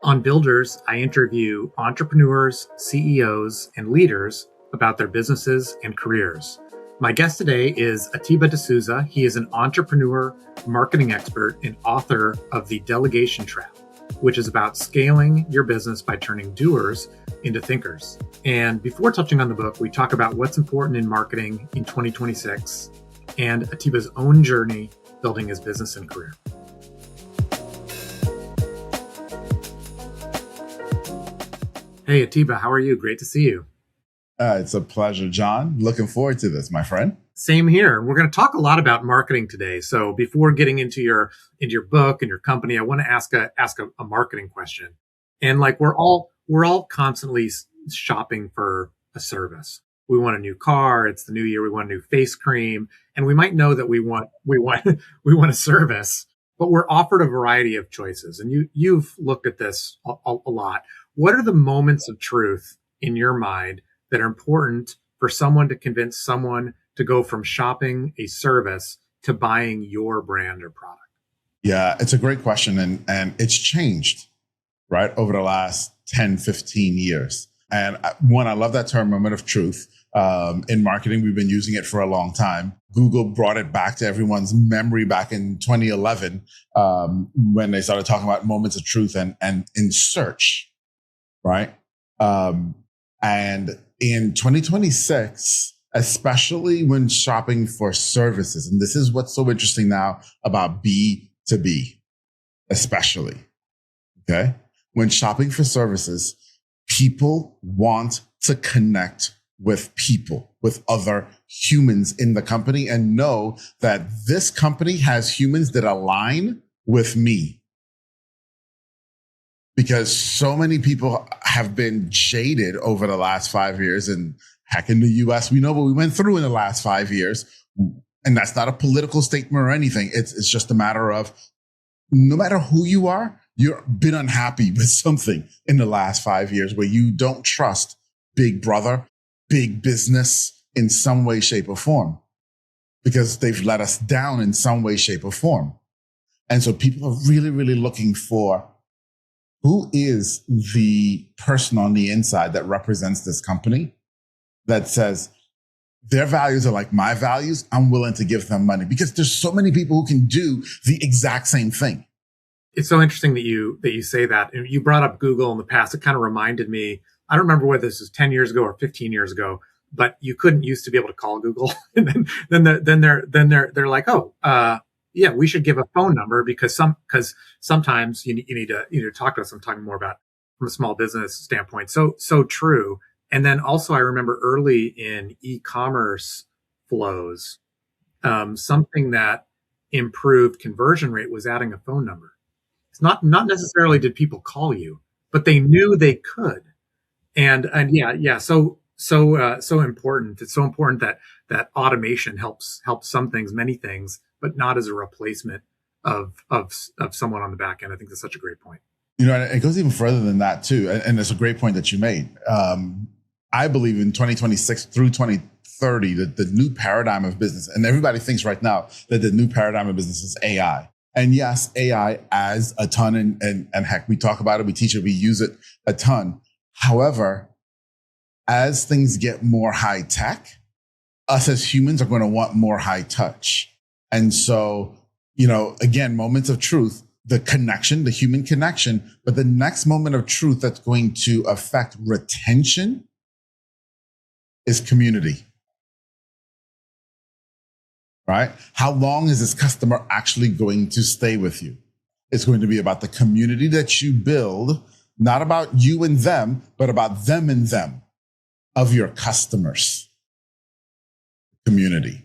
On Builders, I interview entrepreneurs, CEOs, and leaders about their businesses and careers. My guest today is Atiba de Souza. He is an entrepreneur, marketing expert, and author of The Delegation Trap, which is about scaling your business by turning doers into thinkers. And before touching on the book, we talk about what's important in marketing in 2026 and Atiba's own journey building his business and career. Hey, Atiba, how are you? Great to see you. It's a pleasure, John. Looking forward to this, my friend. Same here. We're going to talk a lot about marketing today. So before getting into your book and your company, I want to ask a marketing question. And like we're all constantly shopping for a service. We want a new car. It's the new year. We want a new face cream, and we might know that we want a service, but we're offered a variety of choices. And you've looked at this a lot. What are the moments of truth in your mind that are important for someone to convince someone to go from shopping a service to buying your brand or product? Yeah, it's a great question. And it's changed, right, over the last 10, 15 years. And one, I love that term, moment of truth. In marketing, we've been using it for a long time. Google brought it back to everyone's memory back in 2011 when they started talking about moments of truth and in search, right? And in 2026, especially when shopping for services, and this is what's so interesting now about B2B, especially, okay? When shopping for services, people want to connect with people, with other humans in the company, and know that this company has humans that align with me. Because so many people have been jaded over the last 5 years, and heck, in the US, we know what we went through in the last 5 years. And that's not a political statement or anything. It's just a matter of no matter who you are, you've been unhappy with something in the last 5 years where you don't trust big brother, big business in some way, shape, or form, because they've let us down in some way, shape, or form. And so people are really, really looking for who is the person on the inside that represents this company that says their values are like my values. I'm willing to give them money, because there's so many people who can do the exact same thing. It's so interesting that you say that. And you brought up Google in the past. It kind of reminded me, I don't remember whether this was 10 years ago or 15 years ago, but you couldn't used to be able to call Google. And then they're like, yeah, we should give a phone number because sometimes you need to talk to us. I'm talking more about from a small business standpoint. So true. And then also I remember early in e-commerce flows, something that improved conversion rate was adding a phone number. It's not necessarily did people call you, but they knew they could. And yeah. So important. It's so important that automation helps some things, many things, but not as a replacement of someone on the back end. I think that's such a great point. You know, it goes even further than that too. And it's a great point that you made. I believe in 2026 through 2030, the new paradigm of business, and everybody thinks right now that the new paradigm of business is AI. And yes, AI adds a ton, and heck, we talk about it, we teach it, we use it a ton. However, as things get more high tech, us as humans are going to want more high touch. And so, you know, again, moments of truth, the connection, the human connection, but the next moment of truth that's going to affect retention is community. Right? How long is this customer actually going to stay with you? It's going to be about the community that you build, not about you and them, but about them and them, of your customers. Community.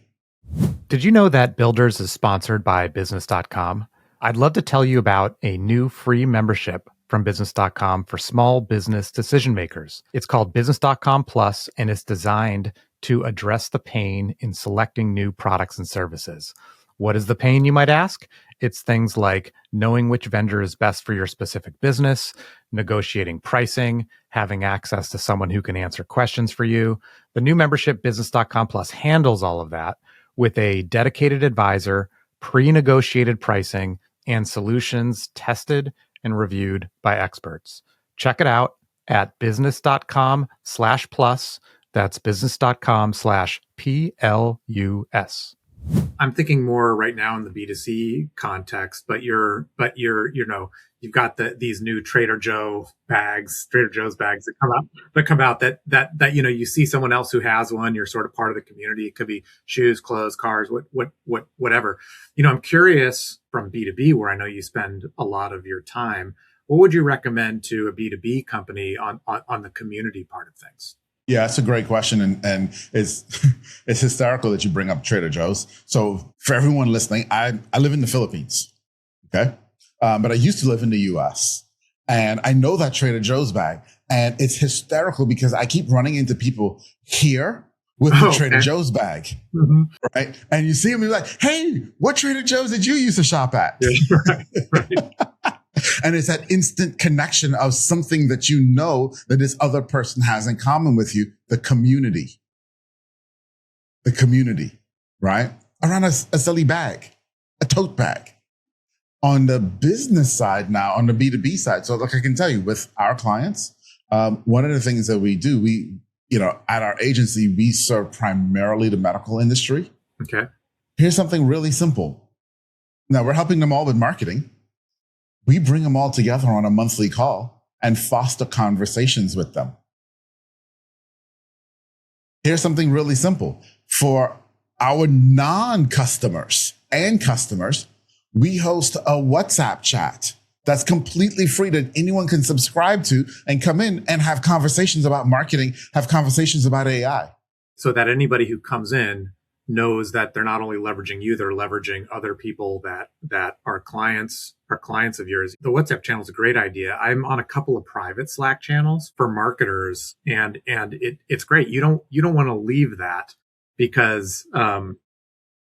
Did you know that Builders is sponsored by Business.com? I'd love to tell you about a new free membership from Business.com for small business decision makers. It's called Business.com Plus, and it's designed to address the pain in selecting new products and services. What is the pain, you might ask? It's things like knowing which vendor is best for your specific business, negotiating pricing, having access to someone who can answer questions for you. The new membership, Business.com Plus, handles all of that with a dedicated advisor, pre-negotiated pricing, and solutions tested and reviewed by experts. Check it out at business.com/plus. That's business.com/PLUS. I'm thinking more right now in the B2C context, but you've got these new Trader Joe's bags that come out that you see someone else who has one, you're sort of part of the community. It could be shoes, clothes, cars, whatever. I'm curious from B2B, where I know you spend a lot of your time, what would you recommend to a B2B company on the community part of things? Yeah, that's a great question. And it's it's hysterical that you bring up Trader Joe's. So for everyone listening, I live in the Philippines, okay? But I used to live in the US. And I know that Trader Joe's bag. And it's hysterical because I keep running into people here with the Trader Joe's bag, right? And you see them, you're like, hey, what Trader Joe's did you used to shop at? Yeah, right. And it's that instant connection of something that you know that this other person has in common with you, the community, right? Around a silly bag, a tote bag. On the business side now, on the B2B side, so like I can tell you with our clients, one of the things that we do, at our agency, we serve primarily the medical industry. Okay. Here's something really simple. Now we're helping them all with marketing. We bring them all together on a monthly call and foster conversations with them. Here's something really simple. For our non-customers and customers, we host a WhatsApp chat that's completely free that anyone can subscribe to and come in and have conversations about marketing, have conversations about AI. So that anybody who comes in knows that they're not only leveraging you, they're leveraging other people that are clients of yours. The WhatsApp channel is a great idea. I'm on a couple of private Slack channels for marketers, and it's great. You don't want to leave that because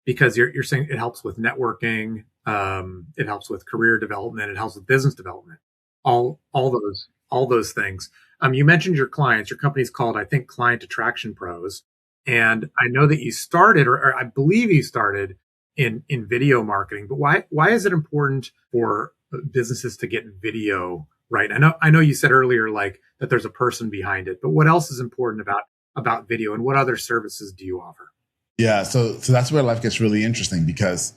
you're saying it helps with networking, it helps with career development, it helps with business development, all those things. You mentioned your clients. Your company's called, I think, Client Attraction Pros. And I know that you started, or I believe you started in video marketing, but why is it important for businesses to get video right? I know you said earlier, like, that there's a person behind it, but what else is important about video, and what other services do you offer? Yeah. So that's where life gets really interesting, because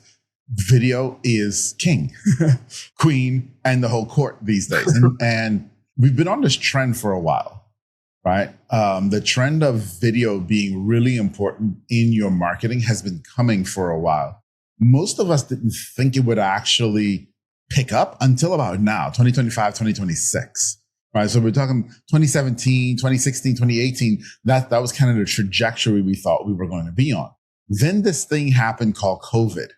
video is king, queen, and the whole court these days. And we've been on this trend for a while. Right. The trend of video being really important in your marketing has been coming for a while. Most of us didn't think it would actually pick up until about now, 2025, 2026. Right. So we're talking 2017, 2016, 2018. That was kind of the trajectory we thought we were going to be on. Then this thing happened called COVID.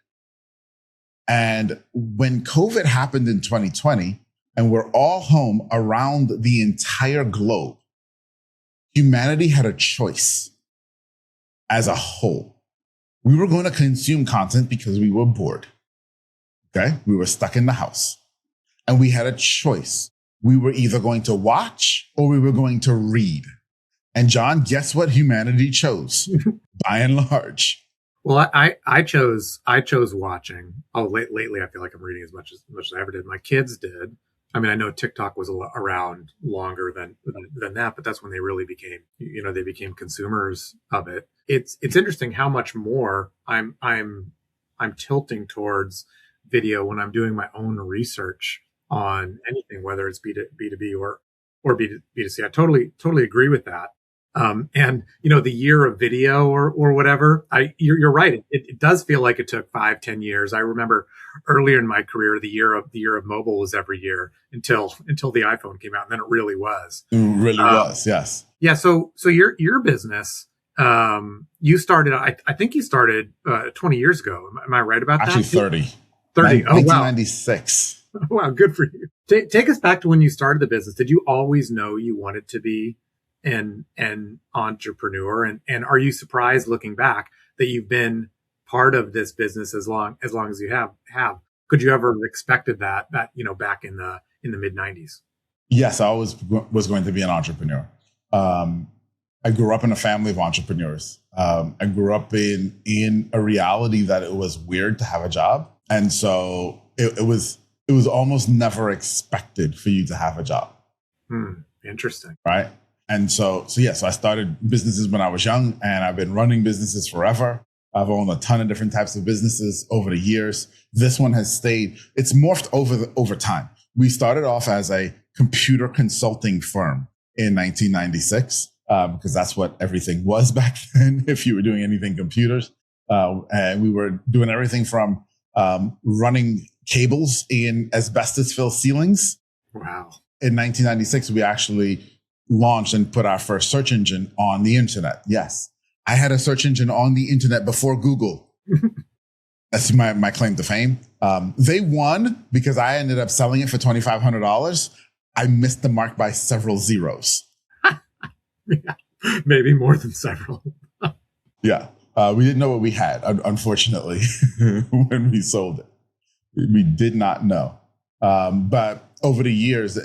And when COVID happened in 2020, and we're all home around the entire globe, humanity had a choice as a whole. We were going to consume content because we were bored. Okay. We were stuck in the house and we had a choice. We were either going to watch or we were going to read. And John, guess what humanity chose by and large? Well, I chose watching. Lately I feel like I'm reading as much as I ever did. My kids did. I mean, I know TikTok was around longer than that, but that's when they really became consumers of it. It's interesting how much more I'm tilting towards video when I'm doing my own research on anything, whether it's B2B or B2C. I totally agree with that. And the year of video or whatever, you're right. It does feel like it took 5-10 years. I remember earlier in my career, the year of mobile was every year until the iPhone came out, and then it really was. It really was, yes. Yeah. So your business, you started. I think you started 20 years ago. Am I right about Actually, that? 30. 30. 1996. Oh, wow. Good for you. Take us back to when you started the business. Did you always know you wanted to be an entrepreneur, and are you surprised looking back that you've been part of this business as long as you have? Could you ever have expected that back in the mid 90s? Yes, I always was going to be an entrepreneur. I grew up in a family of entrepreneurs. I grew up in a reality that it was weird to have a job, and so it was it was almost never expected for you to have a job. Interesting. Right. And so I started businesses when I was young, and I've been running businesses forever. I've owned a ton of different types of businesses over the years. This one has stayed, it's morphed over time. We started off as a computer consulting firm in 1996, because that's what everything was back then, if you were doing anything computers. And we were doing everything from running cables in asbestos-filled ceilings. Wow. In 1996, we actually launched and put our first search engine on the internet. Yes, I had a search engine on the internet before Google. That's my claim to fame. They won because I ended up selling it for $2,500. I missed the mark by several zeros. Yeah, maybe more than several. Yeah. We didn't know what we had, unfortunately, when we sold it. We did not know. But over the years,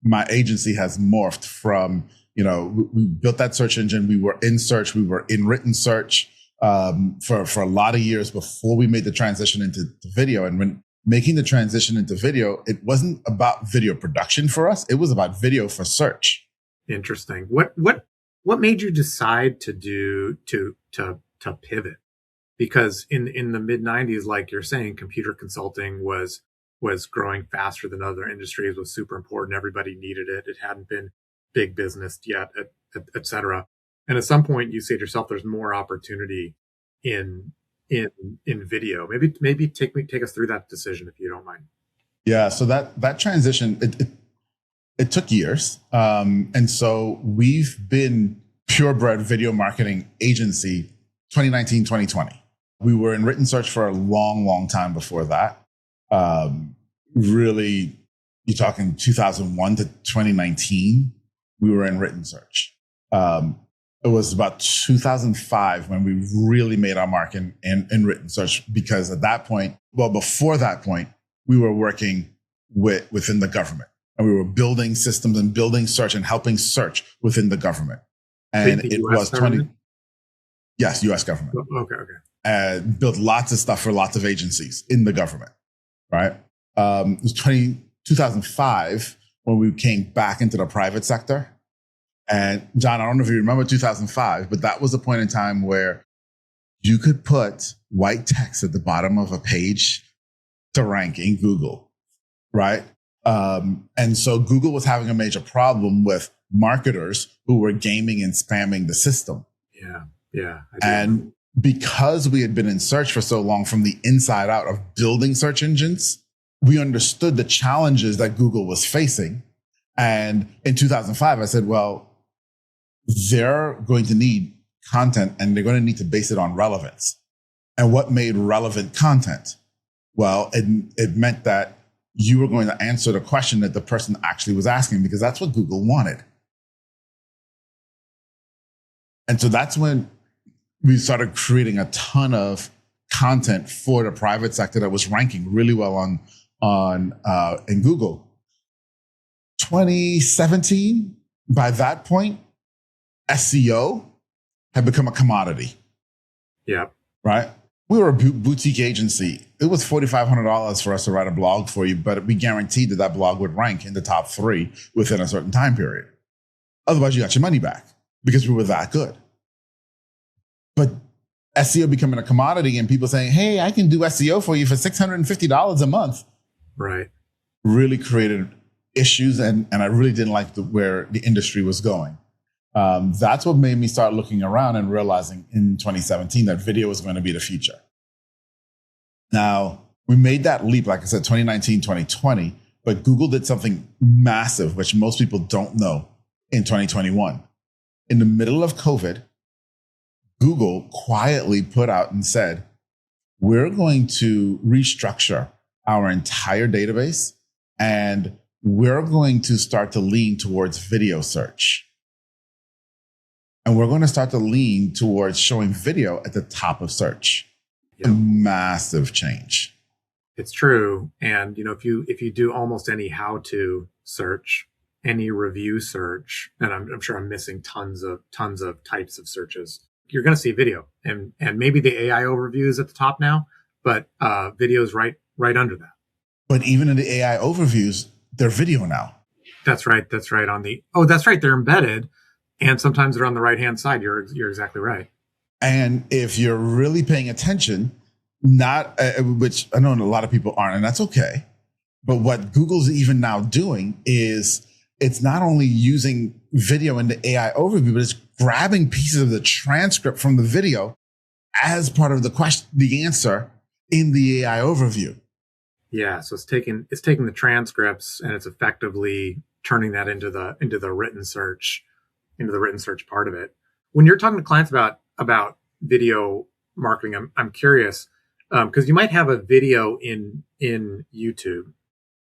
my agency has morphed from, we built that search engine. We were in search. We were in written search for a lot of years before we made the transition into video. And when making the transition into video, it wasn't about video production for us. It was about video for search. Interesting. What made you decide to pivot? Because in the mid 90s, like you're saying, computer consulting was growing faster than other industries, was super important. Everybody needed it. It hadn't been big business yet, et cetera. And at some point you say to yourself, there's more opportunity in video. Maybe take us through that decision, if you don't mind. Yeah. So that transition, it took years. And so we've been purebred video marketing agency 2019, 2020. We were in written search for a long, long time before that. Really, you're talking 2001 to 2019, we were in written search. It was about 2005 when we really made our mark in written search, because at that point, before that point, we were working within the government, and we were building systems and building search and helping search within the government. And the it US was government? Yes, US government. Okay. And built lots of stuff for lots of agencies in the government, right? It was 2005 when we came back into the private sector. And John, I don't know if you remember 2005, but that was a point in time where you could put white text at the bottom of a page to rank in Google, right? And so Google was having a major problem with marketers who were gaming and spamming the system. Yeah. And because we had been in search for so long, from the inside out of building search engines, we understood the challenges that Google was facing. And in 2005, I said, well, they're going to need content, and they're going to need to base it on relevance. And what made relevant content? Well, it meant that you were going to answer the question that the person actually was asking, because that's what Google wanted. And so that's when we started creating a ton of content for the private sector that was ranking really well in Google. 2017, by that point, SEO had become a commodity. Yeah. Right? We were a boutique agency. It was $4,500 for us to write a blog for you, but we guaranteed that blog would rank in the top 3 within a certain time period. Otherwise, you got your money back, because we were that good. But SEO becoming a commodity and people saying, hey, I can do SEO for you for $650 a month. Right. Really created issues. And I really didn't like where the industry was going. That's what made me start looking around and realizing in 2017 that video was going to be the future. Now, we made that leap, like I said, 2019, 2020, but Google did something massive, which most people don't know, in 2021. In the middle of COVID, Google quietly put out and said, we're going to restructure our entire database, and we're going to start to lean towards video search. And we're going to start to lean towards showing video at the top of search. Yep. A massive change. It's true. And, if you do almost any how-to search, any review search, and I'm sure I'm missing tons of types of searches, you're going to see video, and maybe the AI overview is at the top now, but video is right under that. But even in the AI overviews, they're video now. That's right. That's right. That's right. They're embedded, and sometimes they're on the right hand side. You're exactly right. And if you're really paying attention, not which I know a lot of people aren't, and that's okay. But what Google's even now doing is it's not only using video in the AI overview, but it's grabbing pieces of the transcript from the video as part of the question, the answer in the AI overview. Yeah, so it's taking the transcripts and it's effectively turning that into the written search, part of it. When you're talking to clients about video marketing, I'm curious because you might have a video in YouTube.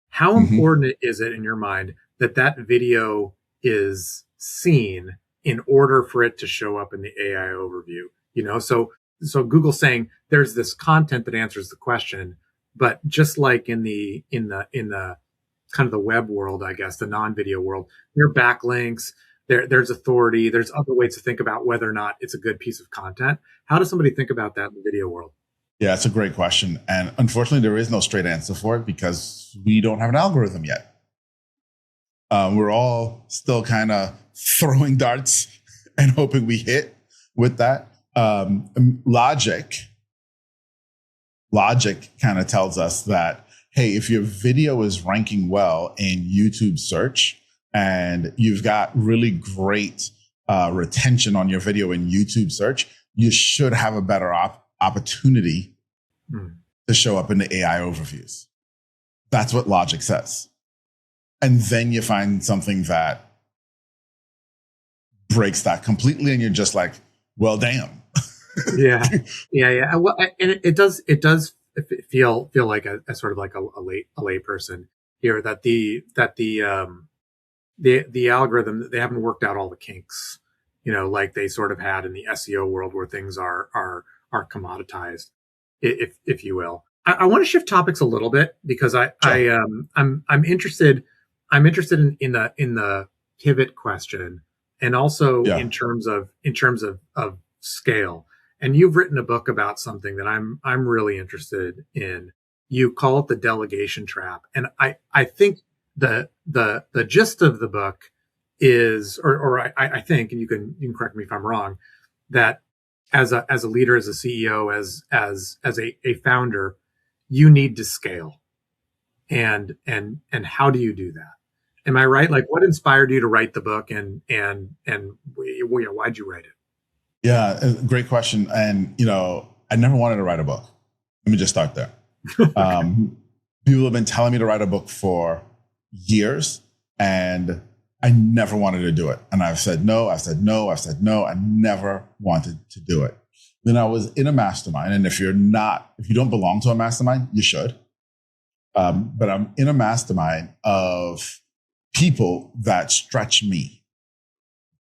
How important is it in your mind that video is seen in order for it to show up in the AI overview? So Google's saying there's this content that answers the question, but just like in the kind of the web world, I guess, the non-video world, there are backlinks, there's authority, there's other ways to think about whether or not it's a good piece of content. How does somebody think about that in the video world? Yeah, it's a great question. And unfortunately, there is no straight answer for it because we don't have an algorithm yet. We're all still kind of throwing darts and hoping we hit with that. Logic kind of tells us that, hey, if your video is ranking well in YouTube search and you've got really great retention on your video in YouTube search, you should have a better opportunity to show up in the AI overviews. That's what logic says. And then you find something that breaks that completely and you're just like, well, damn. Yeah. Well, and it does feel like a sort of like a lay person here that the algorithm, they haven't worked out all the kinks, like they sort of had in the SEO world where things are commoditized, if you will. I want to shift topics a little bit because I'm interested in the pivot question and also in terms of scale. And you've written a book about something that I'm really interested in. You call it the Delegation Trap, and I think the gist of the book is, or I think, and you can correct me if I'm wrong, that as a leader, as a CEO, as a founder, you need to scale, and how do you do that? Am I right? Like, what inspired you to write the book, and why'd you write it? Yeah, great question. And, I never wanted to write a book. Let me just start there. People have been telling me to write a book for years, and I never wanted to do it. And I've said no, I've said no, I've said no. I never wanted to do it. Then I was in a mastermind. And if you don't belong to a mastermind, you should. But I'm in a mastermind of people that stretch me.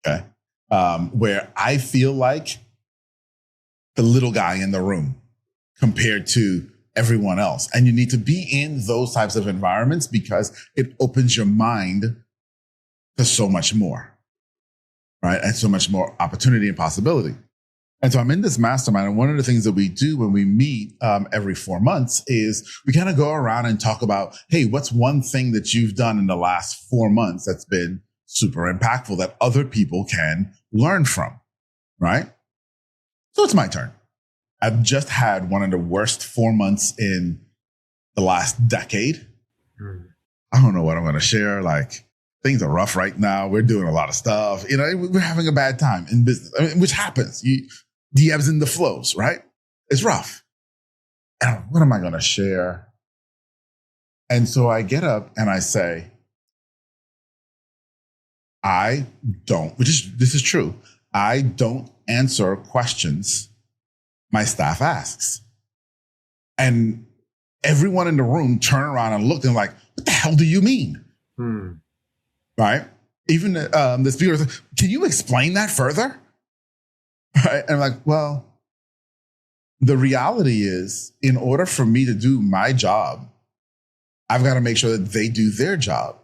Okay. Where I feel like the little guy in the room compared to everyone else. And you need to be in those types of environments because it opens your mind to so much more, right? And so much more opportunity and possibility. And so I'm in this mastermind. And one of the things that we do when we meet every 4 months is we kind of go around and talk about, hey, what's one thing that you've done in the last 4 months that's been super impactful that other people can learn from, right? So it's my turn. I've just had one of the worst 4 months in the last decade. I don't know what I'm going to share. Like, things are rough right now. We're doing a lot of stuff. We're having a bad time in business, which happens. The ebbs and the flows, right? It's rough. And what am I going to share? And so I get up and I say, this is true. I don't answer questions my staff asks. And everyone in the room turned around and looked and like, what the hell do you mean? Right? Even the speaker was like, can you explain that further? Right? And I'm like, well, the reality is, in order for me to do my job, I've got to make sure that they do their job.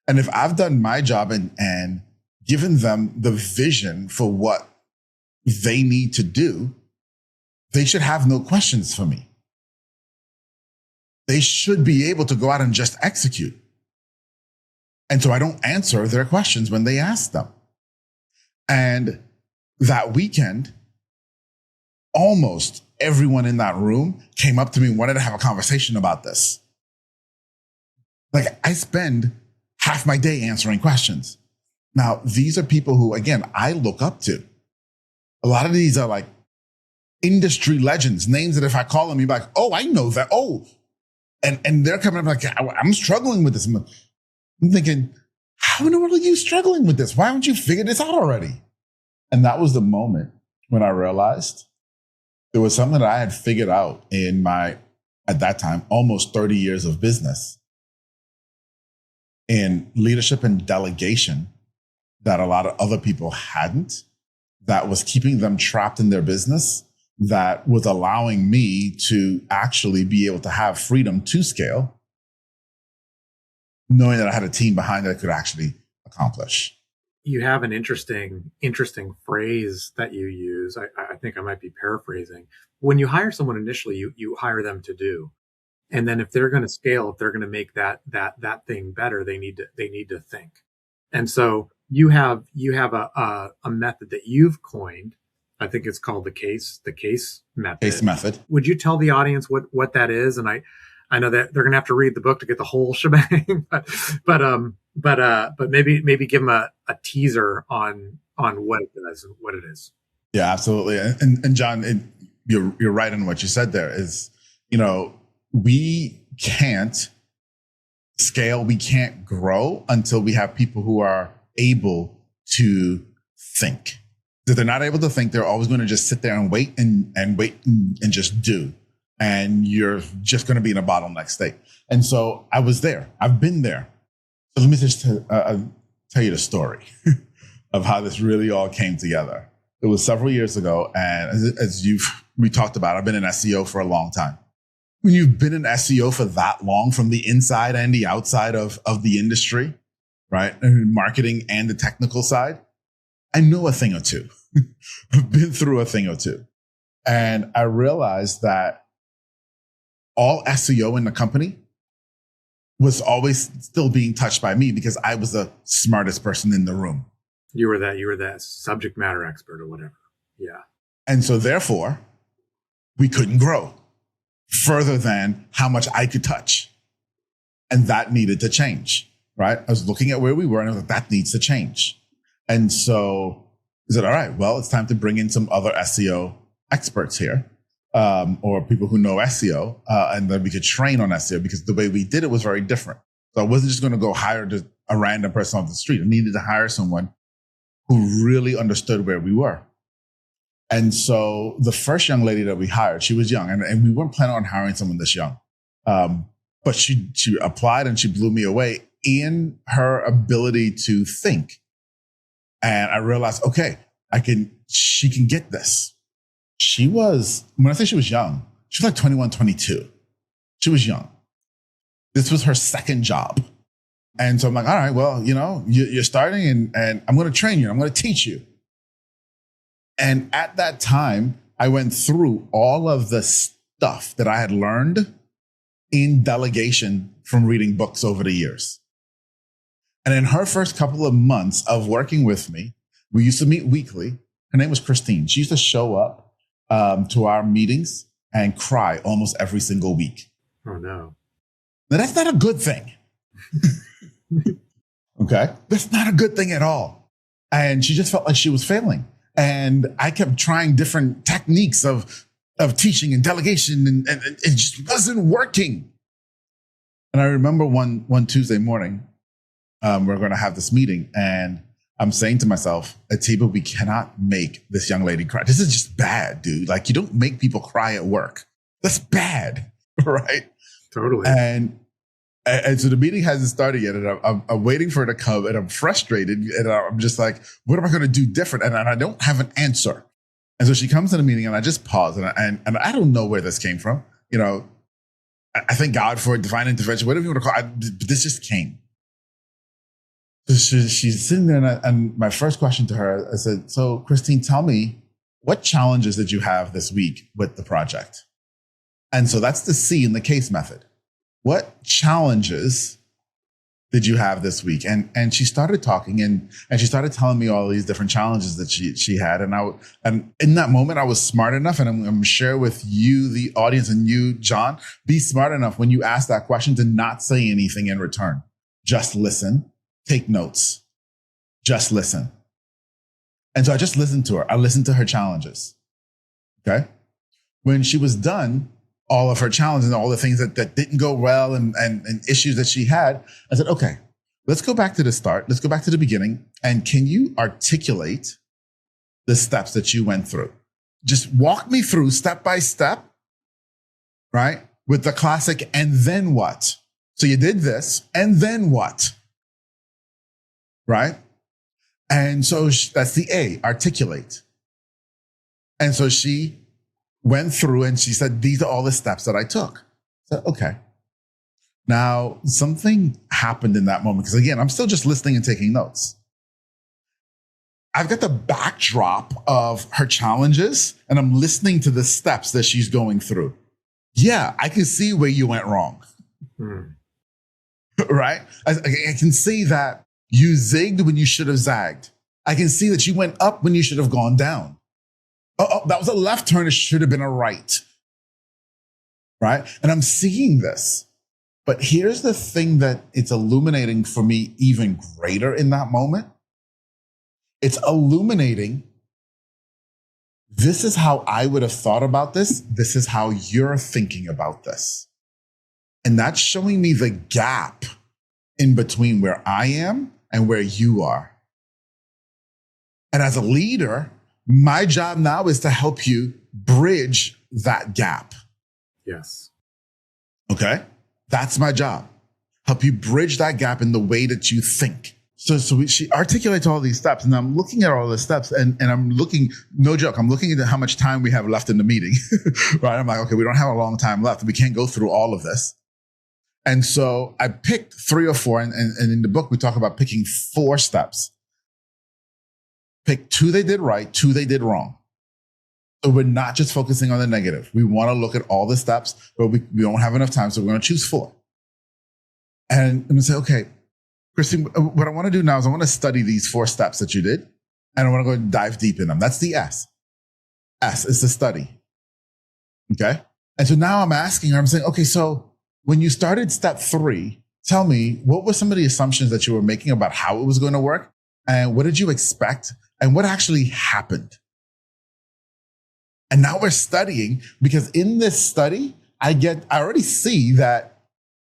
And if I've done my job and given them the vision for what they need to do, they should have no questions for me. they should be able to go out and just execute. And so I don't answer their questions when they ask them. And that weekend, almost everyone in that room came up to me and wanted to have a conversation about this. Like, I spend half my day answering questions. Now, these are people who, again, I look up to. A lot of these are like industry legends, names that if I call them, you'd be like, oh, I know that. Oh, and they're coming up like, I'm struggling with this. I'm thinking, how in the world are you struggling with this? Why haven't you figured this out already? And that was the moment when I realized there was something that I had figured out in my, at that time, almost 30 years of business in leadership and delegation that a lot of other people hadn't, that was keeping them trapped in their business, that was allowing me to actually be able to have freedom to scale, knowing that I had a team behind that I could actually accomplish. You have an interesting phrase that you use. I think I might be paraphrasing. When you hire someone initially, you hire them to do. And then if they're going to scale, if they're going to make that thing better, they need to think. And so you have a method that you've coined. I think it's called the case method. Case method. Would you tell the audience what that is? And I know that they're going to have to read the book to get the whole shebang, but maybe give them a teaser on what it does and what it is. Yeah, absolutely. And John, you're right in what you said there is, we can't scale, we can't grow until we have people who are able to think. If they're not able to think, they're always going to just sit there and wait and just do. And you're just going to be in a bottleneck state. And so I was there. I've been there. So let me just tell you the story of how this really all came together. It was several years ago. And as we talked about, I've been in SEO for a long time. When you've been in SEO for that long, from the inside and the outside of the industry, right? And marketing and the technical side, I know a thing or two. I've been through a thing or two. And I realized that all SEO in the company was always still being touched by me because I was the smartest person in the room. You were that subject matter expert or whatever. Yeah. And so therefore, we couldn't grow further than how much I could touch. And that needed to change, right? I was looking at where we were and I was like, that needs to change. And so I said, all right, well, it's time to bring in some other SEO experts here, or people who know SEO, and then we could train on SEO, because the way we did it was very different. So I wasn't just going to go hire a random person off the street. I needed to hire someone who really understood where we were. And so the first young lady that we hired, she was young, and we weren't planning on hiring someone this young. But she applied and she blew me away in her ability to think. And I realized, okay, she can get this. She was, when I say she was young, she was like 21, 22. She was young. This was her second job. And so I'm like, all right, well, you're starting and I'm going to train you. I'm going to teach you. And at that time, I went through all of the stuff that I had learned in delegation from reading books over the years. And in her first couple of months of working with me, we used to meet weekly. Her name was Christine. She used to show up to our meetings and cry almost every single week. Oh, no. Now, that's not a good thing. Okay? That's not a good thing at all. And she just felt like she was failing. And I kept trying different techniques of teaching and delegation, and it just wasn't working. And I remember one Tuesday morning, we're going to have this meeting, and I'm saying to myself, Atiba, we cannot make this young lady cry. This is just bad, dude. Like, you don't make people cry at work. That's bad, right? Totally. And so the meeting hasn't started yet, and I'm waiting for it to come, and I'm frustrated, and I'm just like, what am I going to do different? And I don't have an answer. And so she comes to the meeting, and I just pause, and I don't know where this came from. I thank God for divine intervention, whatever you want to call it. But this just came. So she's sitting there, and my first question to her, I said, so Christine, tell me, what challenges did you have this week with the project? And so that's the C in the case method. what challenges did you have this week? And she started talking and she started telling me all these different challenges that she had. And in that moment, I was smart enough, and I'm going to share with you, the audience, and you, John, be smart enough when you ask that question to not say anything in return. Just listen, take notes, just listen. And so I just listened to her. I listened to her challenges. Okay. When she was done, all of her challenges and all the things that didn't go well and issues that she had, I said, okay, let's go back to the start. Let's go back to the beginning. And can you articulate the steps that you went through? Just walk me through step by step, right? With the classic, and then what? So you did this, and then what? Right? And so that's the A, articulate. And so she went through and she said, these are all the steps that I took. So, okay. Now, something happened in that moment, because again, I'm still just listening and taking notes. I've got the backdrop of her challenges, and I'm listening to the steps that she's going through. Yeah, I can see where you went wrong. Right? I can see that you zigged when you should have zagged. I can see that you went up when you should have gone down. Oh, that was a left turn. It should have been a right. Right? And I'm seeing this. But here's the thing that it's illuminating for me even greater in that moment. It's illuminating, this is how I would have thought about this. This is how you're thinking about this. And that's showing me the gap in between where I am and where you are. And as a leader, my job now is to help you bridge that gap. Yes. Okay? That's my job. Help you bridge that gap in the way that you think. She articulates all these steps, and I'm looking at all the steps, and I'm looking, no joke, I'm looking at how much time we have left in the meeting, right? I'm like, okay, we don't have a long time left. We can't go through all of this. And so I picked 3 or 4, and in the book, we talk about picking 4 steps. Pick 2 they did right, 2 they did wrong. So we're not just focusing on the negative. We want to look at all the steps, but we don't have enough time, so we're going to choose 4. And I'm going to say, okay, Christine, what I want to do now is I want to study these 4 steps that you did, and I want to go and dive deep in them. That's the S. S is the study. Okay? And so now I'm asking her, I'm saying, okay, so when you started step 3, tell me, what were some of the assumptions that you were making about how it was going to work? And what did you expect? And what actually happened? And now we're studying, because in this study, I already see that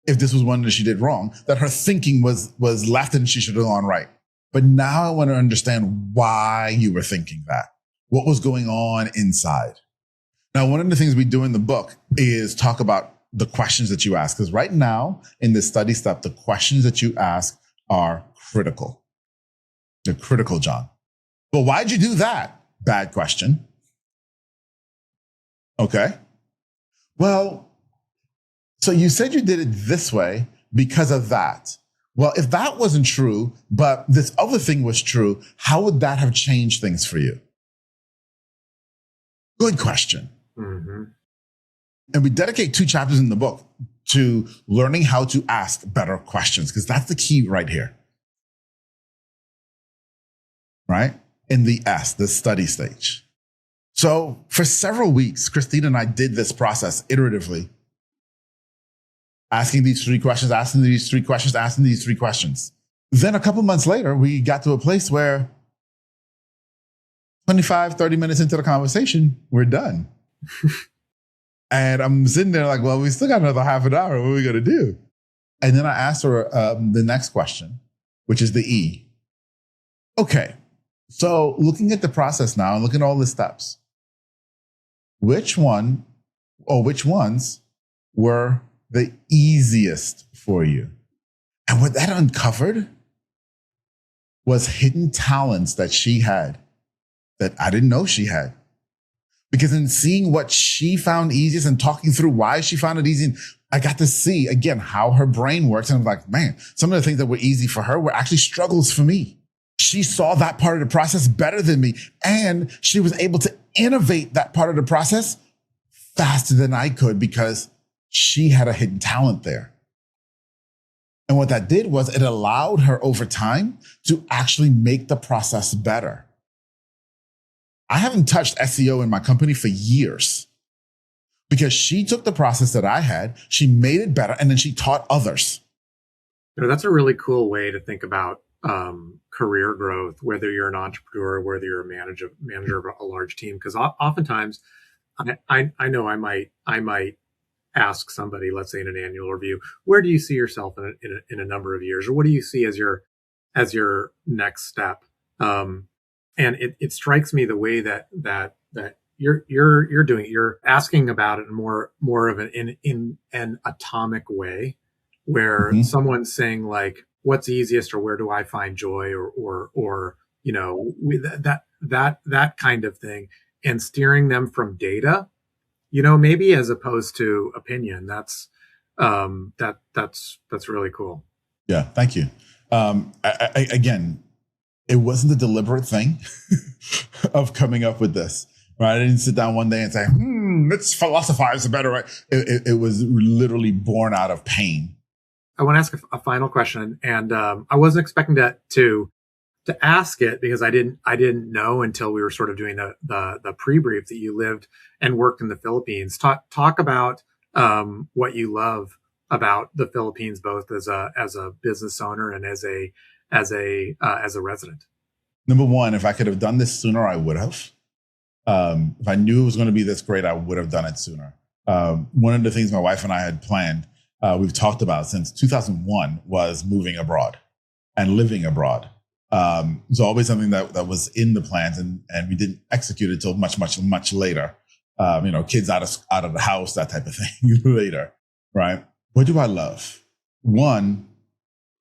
if this was one that she did wrong, that her thinking was left and she should have gone right. But now I want to understand why you were thinking that. What was going on inside? Now, one of the things we do in the book is talk about the questions that you ask. Because right now, in this study step, the questions that you ask are critical. They're critical, John. But why'd you do that? Bad question. Okay. Well, so you said you did it this way because of that. Well, if that wasn't true, but this other thing was true, how would that have changed things for you? Good question. Mm-hmm. And we dedicate 2 chapters in the book to learning how to ask better questions, because that's the key right here. Right? In the S, the study stage. So for several weeks, Christine and I did this process iteratively. Asking these 3 questions, asking these 3 questions, asking these 3 questions. Then a couple months later, we got to a place where 25, 30 minutes into the conversation, we're done. And I'm sitting there like, well, we still got another half an hour. What are we going to do? And then I asked her the next question, which is the E. Okay, so looking at the process now and looking at all the steps, which ones were the easiest for you? And what that uncovered was hidden talents that she had that I didn't know she had. Because in seeing what she found easiest and talking through why she found it easy, I got to see, again, how her brain works. And I'm like, man, some of the things that were easy for her were actually struggles for me. She saw that part of the process better than me. And she was able to innovate that part of the process faster than I could, because she had a hidden talent there. And what that did was it allowed her over time to actually make the process better. I haven't touched SEO in my company for years because she took the process that I had, she made it better, and then she taught others. That's a really cool way to think about career growth, whether you're an entrepreneur, whether you're a manager of a large team. Because oftentimes, I know I might ask somebody, let's say in an annual review, where do you see yourself in a number of years, or what do you see as your next step? And it strikes me the way that you're doing it. You're asking about it in more of in an atomic way, where someone's saying like, what's easiest, or where do I find joy, or that kind of thing, and steering them from data, maybe as opposed to opinion. That's really cool. Yeah, thank you. Again, it wasn't a deliberate thing of coming up with this. Right? I didn't sit down one day and say, let's philosophize a better way. It was literally born out of pain. I want to ask a final question, and I wasn't expecting to ask it because I didn't know until we were sort of doing the pre-brief that you lived and worked in the Philippines. Talk about what you love about the Philippines, both as a business owner and as a resident. Number one, if I could have done this sooner, I would have. If I knew it was going to be this great, I would have done it sooner. One of the things my wife and I had planned, we've talked about since 2001, was moving abroad and living abroad. It's always something that was in the plans, and we didn't execute it until much later. Kids out of the house, that type of thing later, right? What do I love? One,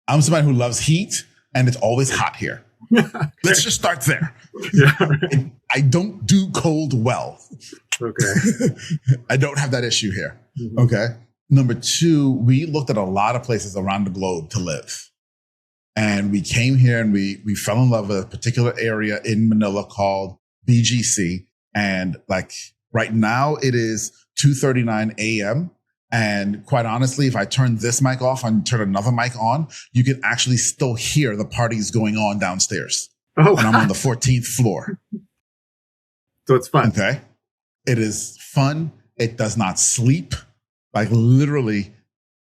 I'm somebody who loves heat, and it's always hot here. Let's just start there. Yeah, right. I don't do cold well. Okay. I don't have that issue here. Mm-hmm. Okay. Number two, we looked at a lot of places around the globe to live. And we came here and we fell in love with a particular area in Manila called BGC. And like right now it is 2:39 a.m. And quite honestly, if I turn this mic off and turn another mic on, you can actually still hear the parties going on downstairs. Oh, and I'm on the 14th floor. So it's fun. Okay. It is fun. It does not sleep. Like literally,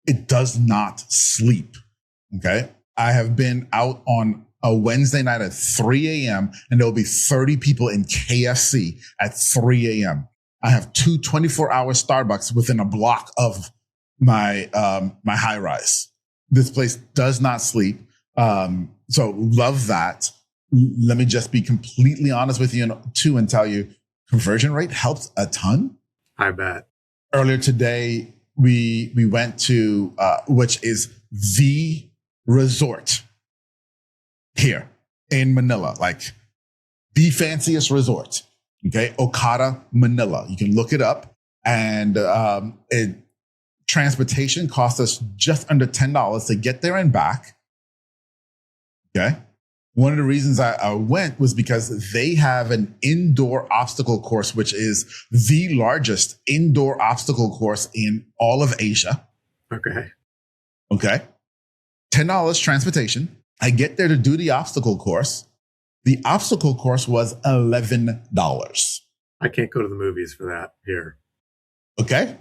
it does not sleep. Okay. I have been out on a Wednesday night at 3 a.m. and there will be 30 people in KFC at 3 a.m. I have 2 24-hour Starbucks within a block of my my high rise. This place does not sleep. So love that. Let me just be completely honest with you too and tell you, conversion rate helps a ton. I bet. Earlier today, we went to which is the resort here in Manila, like the fanciest resort. Okay, Okada, Manila. You can look it up, and transportation cost us just under $10 to get there and back. Okay, one of the reasons I went was because they have an indoor obstacle course, which is the largest indoor obstacle course in all of Asia. Okay, $10 transportation. I get there to do the obstacle course. The obstacle course was $11. I can't go to the movies for that here. Okay.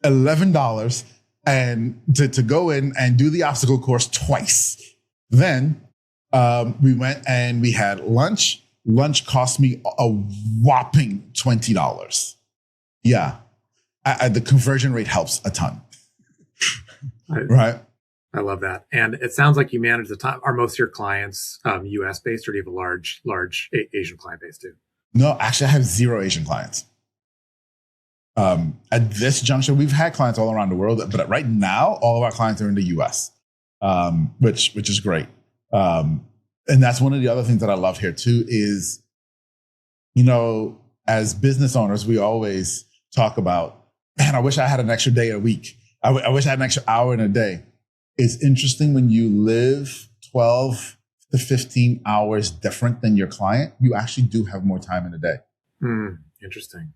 $11 and to go in and do the obstacle course twice. Then we went and we had lunch. Lunch cost me a whopping $20. Yeah. The conversion rate helps a ton. Right. I love that. And it sounds like you manage the time. Are most of your clients US based, or do you have a large Asian client base too? No, actually I have 0 Asian clients. At this juncture, we've had clients all around the world, but right now, all of our clients are in the US, which is great. And that's one of the other things that I love here too is, as business owners, we always talk about, man, I wish I had an extra day a week. I wish I had an extra hour in a day. It's interesting when you live 12 to 15 hours different than your client, you actually do have more time in a day. Interesting.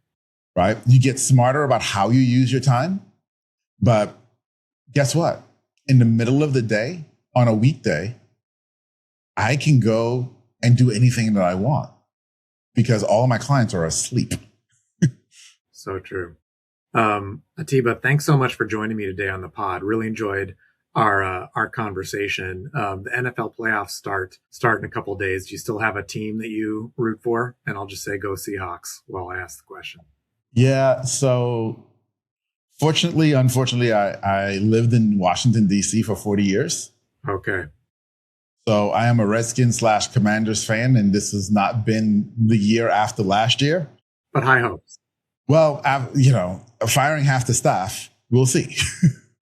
Right? You get smarter about how you use your time. But guess what? in the middle of the day on a weekday, I can go and do anything that I want because all of my clients are asleep. So true. Atiba, thanks so much for joining me today on the pod. Really enjoyed our conversation. The NFL playoffs start in a couple of days. Do you still have a team that you root for? And I'll just say go Seahawks while I ask the question. Yeah. So unfortunately, I lived in Washington, D.C. for 40 years. Okay. So I am a Redskins / Commanders fan, and this has not been the year after last year. But high hopes. Well, firing half the staff, we'll see.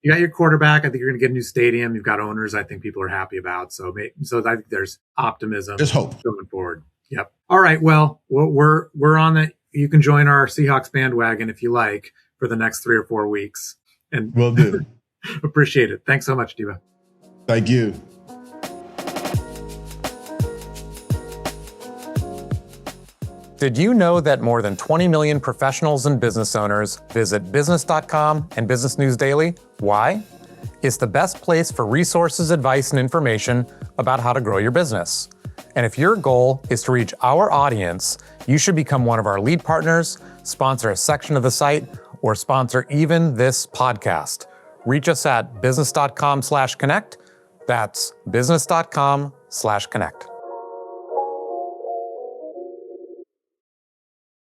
You got your quarterback. I think you're going to get a new stadium. You've got owners I think people are happy about. So I think there's optimism. There's hope going forward. Yep. All right. Well, we're on the. You can join our Seahawks bandwagon if you like for the next 3 or 4 weeks. And will do. Appreciate it. Thanks so much, Atiba. Thank you. Did you know that more than 20 million professionals and business owners visit business.com and Business News Daily? Why? It's the best place for resources, advice, and information about how to grow your business. And if your goal is to reach our audience, you should become one of our lead partners, sponsor a section of the site, or sponsor even this podcast. Reach us at business.com/connect. That's business.com/connect.